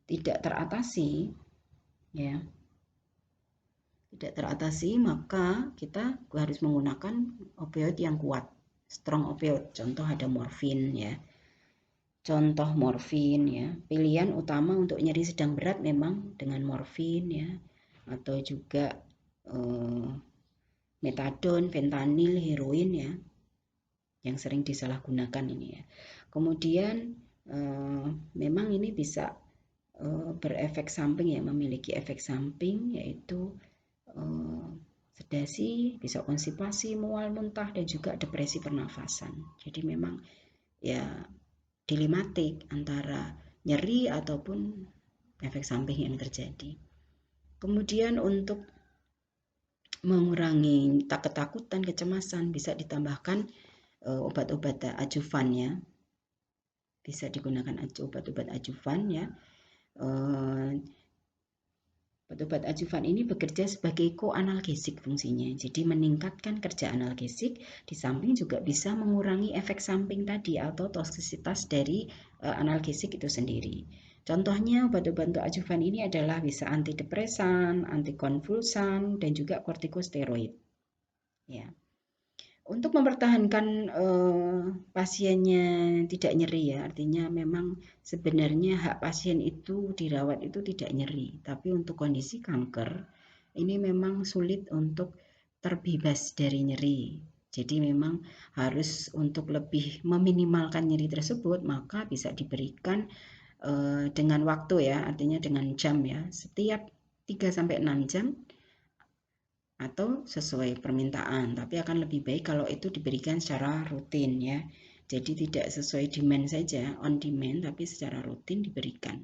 tidak teratasi ya, tidak teratasi, maka kita harus menggunakan opioid yang kuat, strong opioid. Contoh ada morfin ya. Contoh morfin ya. Pilihan utama untuk nyeri sedang berat memang dengan morfin ya, atau juga metadon, fentanyl, heroin ya, yang sering disalahgunakan ini ya. Kemudian memang ini bisa berefek samping ya, memiliki efek samping yaitu sedasi, bisa konstipasi, mual, muntah, dan juga depresi pernafasan. Jadi memang ya dilematik antara nyeri ataupun efek samping yang terjadi. Kemudian untuk mengurangi ketakutan, kecemasan bisa ditambahkan obat-obat adjuvan ya. Bisa digunakan obat-obat adjuvan ya. Obat-obat ajuvan ini bekerja sebagai koanalgesik fungsinya, jadi meningkatkan kerja analgesik, di samping juga bisa mengurangi efek samping tadi atau toksisitas dari analgesik itu sendiri. Contohnya obat-obat untuk ajuvan ini adalah bisa antidepresan, antikonvulsan, dan juga kortikosteroid. Ya. Untuk mempertahankan pasiennya tidak nyeri ya, artinya memang sebenarnya hak pasien itu dirawat itu tidak nyeri, tapi untuk kondisi kanker ini memang sulit untuk terbebas dari nyeri. Jadi memang harus untuk lebih meminimalkan nyeri tersebut, maka bisa diberikan dengan waktu ya, artinya dengan jam ya, setiap 3-6 jam atau sesuai permintaan, tapi akan lebih baik kalau itu diberikan secara rutin ya. Jadi tidak sesuai demand saja, on demand, tapi secara rutin diberikan.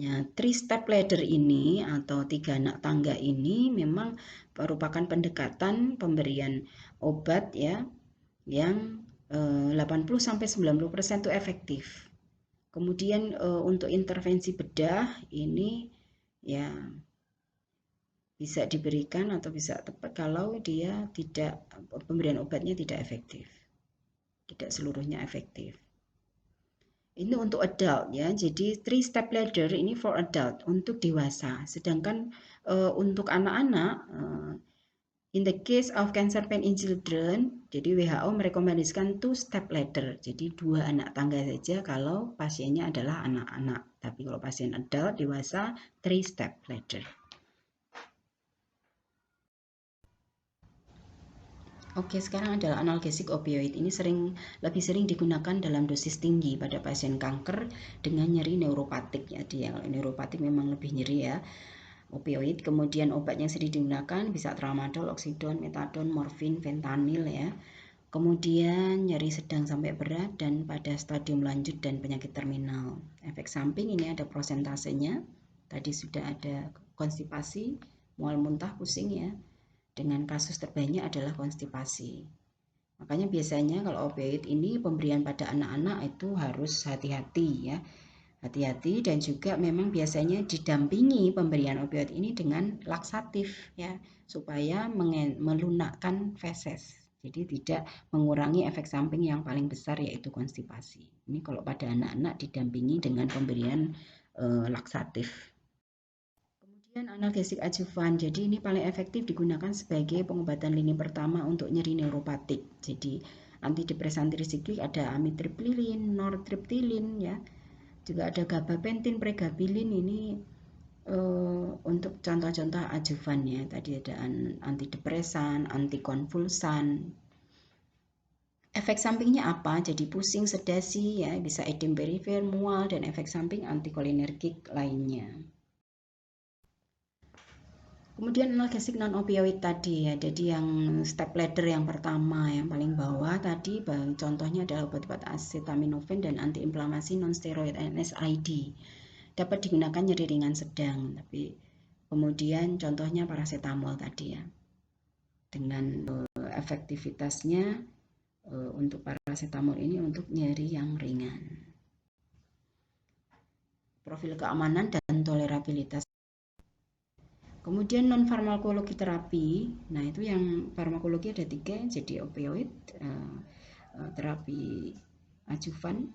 Ya, 3-step ladder ini atau 3 anak tangga ini memang merupakan pendekatan pemberian obat ya yang 80-90% itu efektif. Kemudian untuk intervensi bedah ini ya bisa diberikan atau bisa tepat kalau dia tidak, pemberian obatnya tidak efektif, tidak seluruhnya efektif. Ini untuk adult ya, jadi 3-step ladder ini for adult, untuk dewasa. Sedangkan untuk anak-anak, in the case of cancer pain in children, jadi WHO merekomendasikan 2-step ladder, jadi 2 anak tangga saja kalau pasiennya adalah anak-anak. Tapi kalau pasien adult, dewasa, 3-step ladder. Oke, sekarang adalah analgesik opioid. Ini lebih sering digunakan dalam dosis tinggi pada pasien kanker dengan nyeri neuropatik. Jadi kalau neuropatik memang lebih nyeri ya. Opioid, kemudian obat yang sering digunakan bisa tramadol, oksidon, metadon, morfin, fentanyl ya. Kemudian nyeri sedang sampai berat dan pada stadium lanjut dan penyakit terminal. Efek samping ini ada prosentasenya. Tadi sudah ada konstipasi, mual muntah, pusing ya. Dengan kasus terbanyak adalah konstipasi. Makanya biasanya kalau opioid ini pemberian pada anak-anak itu harus hati-hati ya. Hati-hati, dan juga memang biasanya didampingi pemberian opioid ini dengan laksatif ya, supaya melunakkan feses. Jadi tidak mengurangi efek samping yang paling besar yaitu konstipasi. Ini kalau pada anak-anak didampingi dengan pemberian laksatif. Kemudian analgesik adjuvan, jadi ini paling efektif digunakan sebagai pengobatan lini pertama untuk nyeri neuropatik. Jadi antidepresan trisiklik ada amitriptylin, nortriptylin ya, juga ada gabapentin, pregabilin. Ini untuk contoh-contoh adjuvan ya. Tadi ada antidepresan, antikonvulsan. Efek sampingnya apa? Jadi pusing, sedasi ya, bisa edem perifer, mual, dan efek samping antikolinergik lainnya. Kemudian analgesik non-opioid tadi ya, jadi yang step ladder yang pertama, yang paling bawah tadi, contohnya adalah obat-obat acetaminophen dan antiinflamasi non-steroid NSAID. Dapat digunakan nyeri ringan sedang, tapi kemudian contohnya paracetamol tadi ya, dengan efektivitasnya untuk paracetamol ini untuk nyeri yang ringan. Profil keamanan dan tolerabilitas. Kemudian non farmakologi terapi, nah itu yang farmakologi ada 3, jadi opioid, terapi adjuvan,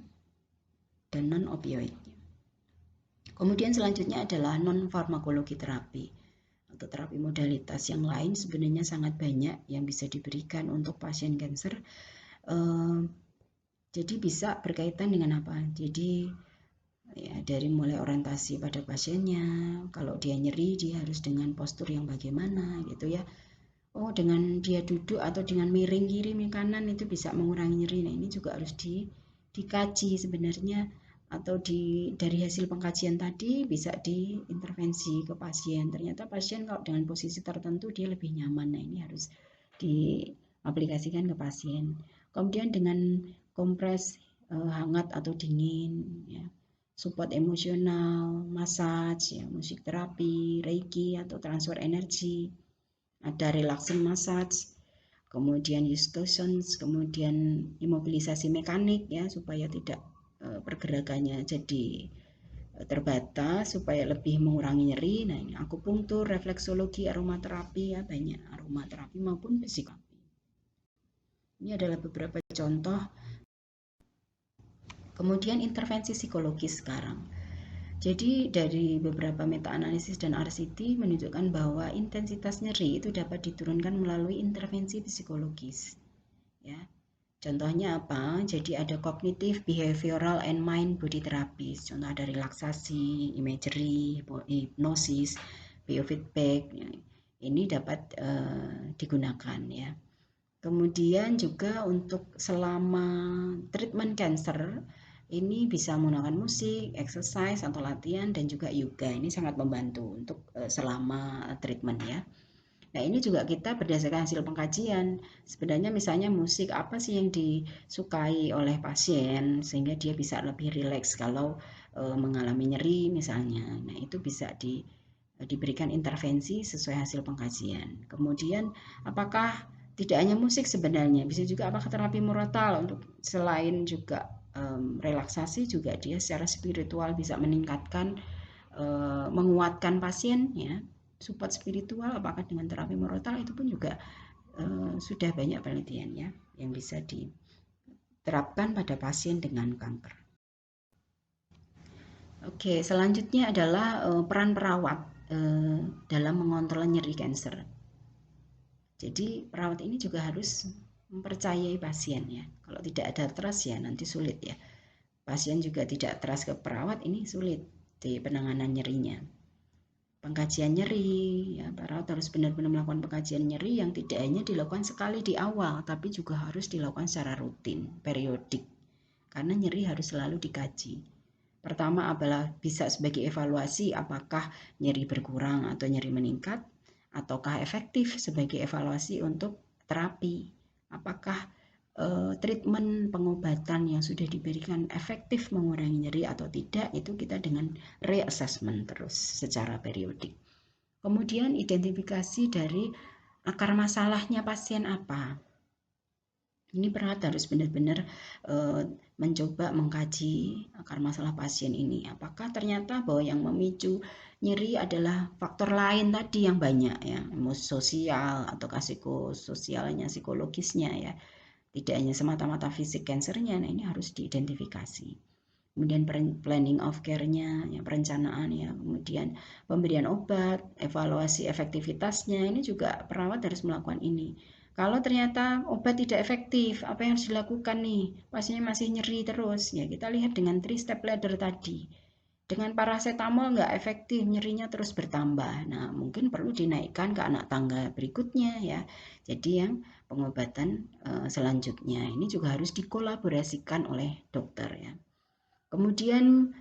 dan non opioid. Kemudian selanjutnya adalah non farmakologi terapi atau terapi modalitas yang lain. Sebenarnya sangat banyak yang bisa diberikan untuk pasien kanker. Jadi bisa berkaitan dengan apa? Jadi ya, dari mulai orientasi pada pasiennya, kalau dia nyeri dia harus dengan postur yang bagaimana gitu ya. Oh, dengan dia duduk atau dengan miring kiri miring kanan itu bisa mengurangi nyeri. Nah, ini juga harus dikaji sebenarnya, atau dari hasil pengkajian tadi bisa diintervensi ke pasien. Ternyata pasien kalau dengan posisi tertentu dia lebih nyaman. Nah, ini harus diaplikasikan ke pasien. Kemudian dengan kompres hangat atau dingin ya. Support emosional, massage, ya, musik terapi, reiki atau transfer energi, ada relaxing massage, kemudian use cushions, kemudian imobilisasi mekanik ya supaya tidak pergerakannya jadi terbatas supaya lebih mengurangi nyeri. Nah, ini akupunktur, refleksologi, aromaterapi ya, banyak aromaterapi maupun psikoterapi. Ini adalah beberapa contoh. Kemudian intervensi psikologis sekarang. Jadi dari beberapa meta-analisis dan RCT menunjukkan bahwa intensitas nyeri itu dapat diturunkan melalui intervensi psikologis. Ya. Contohnya apa? Jadi ada cognitive, behavioral, and mind body therapy. Contoh ada relaksasi, imagery, hipnosis, biofeedback. Ini dapat digunakan ya. Kemudian juga untuk selama treatment cancer ini bisa menggunakan musik, exercise atau latihan dan juga yoga. Ini sangat membantu untuk selama treatment ya. Nah, ini juga kita berdasarkan hasil pengkajian. Sebenarnya misalnya musik apa sih yang disukai oleh pasien sehingga dia bisa lebih rileks kalau mengalami nyeri misalnya. Nah, itu bisa diberikan intervensi sesuai hasil pengkajian. Kemudian apakah tidak hanya musik sebenarnya, bisa juga apakah terapi murotal untuk selain juga relaksasi juga dia secara spiritual bisa meningkatkan menguatkan pasien ya. Support spiritual apakah dengan terapi murotal itu pun juga sudah banyak penelitian ya yang bisa diterapkan pada pasien dengan kanker. Oke, selanjutnya adalah peran perawat dalam mengontrol nyeri kanker. Jadi perawat ini juga harus mempercayai pasien ya. Kalau tidak ada trust ya nanti sulit ya. Pasien juga tidak trust ke perawat, ini sulit di penanganan nyerinya. Pengkajian nyeri, ya, perawat harus benar-benar melakukan pengkajian nyeri yang tidak hanya dilakukan sekali di awal, tapi juga harus dilakukan secara rutin, periodik. Karena nyeri harus selalu dikaji. Pertama adalah bisa sebagai evaluasi apakah nyeri berkurang atau nyeri meningkat, ataukah efektif sebagai evaluasi untuk terapi. Apakah treatment pengobatan yang sudah diberikan efektif mengurangi nyeri atau tidak, itu kita dengan reassessment terus secara periodik. Kemudian identifikasi dari akar masalahnya pasien apa. Ini perawat harus benar-benar mencoba mengkaji akar masalah pasien ini. Apakah ternyata bahwa yang memicu nyeri adalah faktor lain tadi yang banyak ya, emosi sosial atau psikososialnya, psikologisnya ya. Tidak hanya semata-mata fisik kansernya, nah ini harus diidentifikasi. Kemudian planning of care-nya, ya, perencanaan ya, kemudian pemberian obat, evaluasi efektivitasnya, ini juga perawat harus melakukan ini. Kalau ternyata obat tidak efektif, apa yang harus dilakukan nih? Pasiennya masih nyeri terus, ya kita lihat dengan 3-step ladder tadi. Dengan paracetamol nggak efektif, nyerinya terus bertambah. Nah, mungkin perlu dinaikkan ke anak tangga berikutnya ya. Jadi yang pengobatan selanjutnya ini juga harus dikolaborasikan oleh dokter ya. Kemudian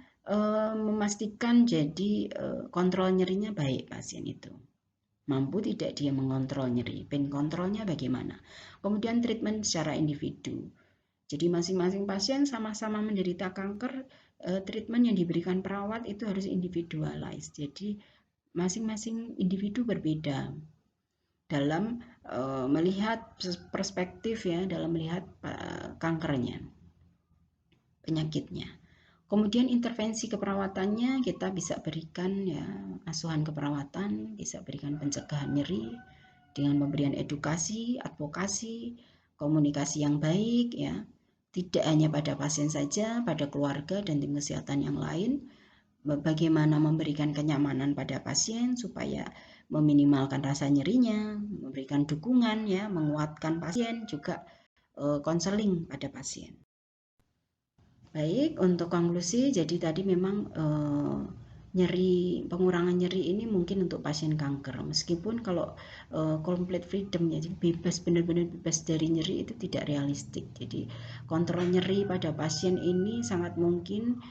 memastikan jadi kontrol nyerinya baik pasien itu. Mampu tidak dia mengontrol nyeri, pain kontrolnya bagaimana. Kemudian treatment secara individu. Jadi masing-masing pasien sama-sama menderita kanker, treatment yang diberikan perawat itu harus individualized. Jadi masing-masing individu berbeda dalam melihat perspektif ya, dalam melihat kankernya, penyakitnya. Kemudian intervensi keperawatannya kita bisa berikan ya asuhan keperawatan, bisa berikan pencegahan nyeri dengan pemberian edukasi, advokasi, komunikasi yang baik ya. Tidak hanya pada pasien saja, pada keluarga dan tim kesehatan yang lain. Bagaimana memberikan kenyamanan pada pasien supaya meminimalkan rasa nyerinya, memberikan dukungan ya, menguatkan pasien, juga konseling pada pasien. Baik, untuk konklusi, jadi tadi memang pengurangan nyeri ini mungkin untuk pasien kanker. Meskipun kalau complete freedom, jadi bebas, benar-benar bebas dari nyeri itu tidak realistik. Jadi kontrol nyeri pada pasien ini sangat mungkin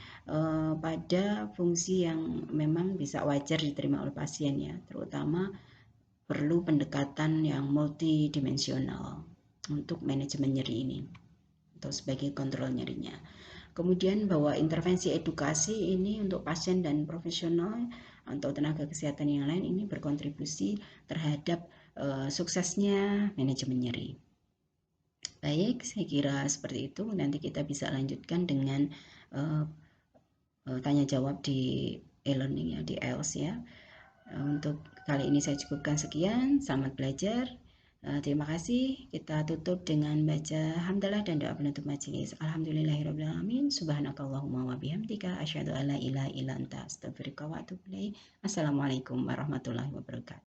pada fungsi yang memang bisa wajar diterima oleh pasien ya, terutama perlu pendekatan yang multidimensional untuk manajemen nyeri ini atau sebagai kontrol nyerinya. Kemudian bahwa intervensi edukasi ini untuk pasien dan profesional atau tenaga kesehatan yang lain ini berkontribusi terhadap suksesnya manajemen nyeri. Baik, saya kira seperti itu. Nanti kita bisa lanjutkan dengan tanya jawab di e-learning ya, di IELTS ya. Untuk kali ini saya cukupkan sekian. Selamat belajar. Terima kasih. Kita tutup dengan baca hamdalah dan doa penutup majelis. Alhamdulillahirabbil alamin. Subhanakallahumma wa bihamdika asyhadu an la ilaha illa anta astaghfiruka wa atubu ilaik. Assalamualaikum warahmatullahi wabarakatuh.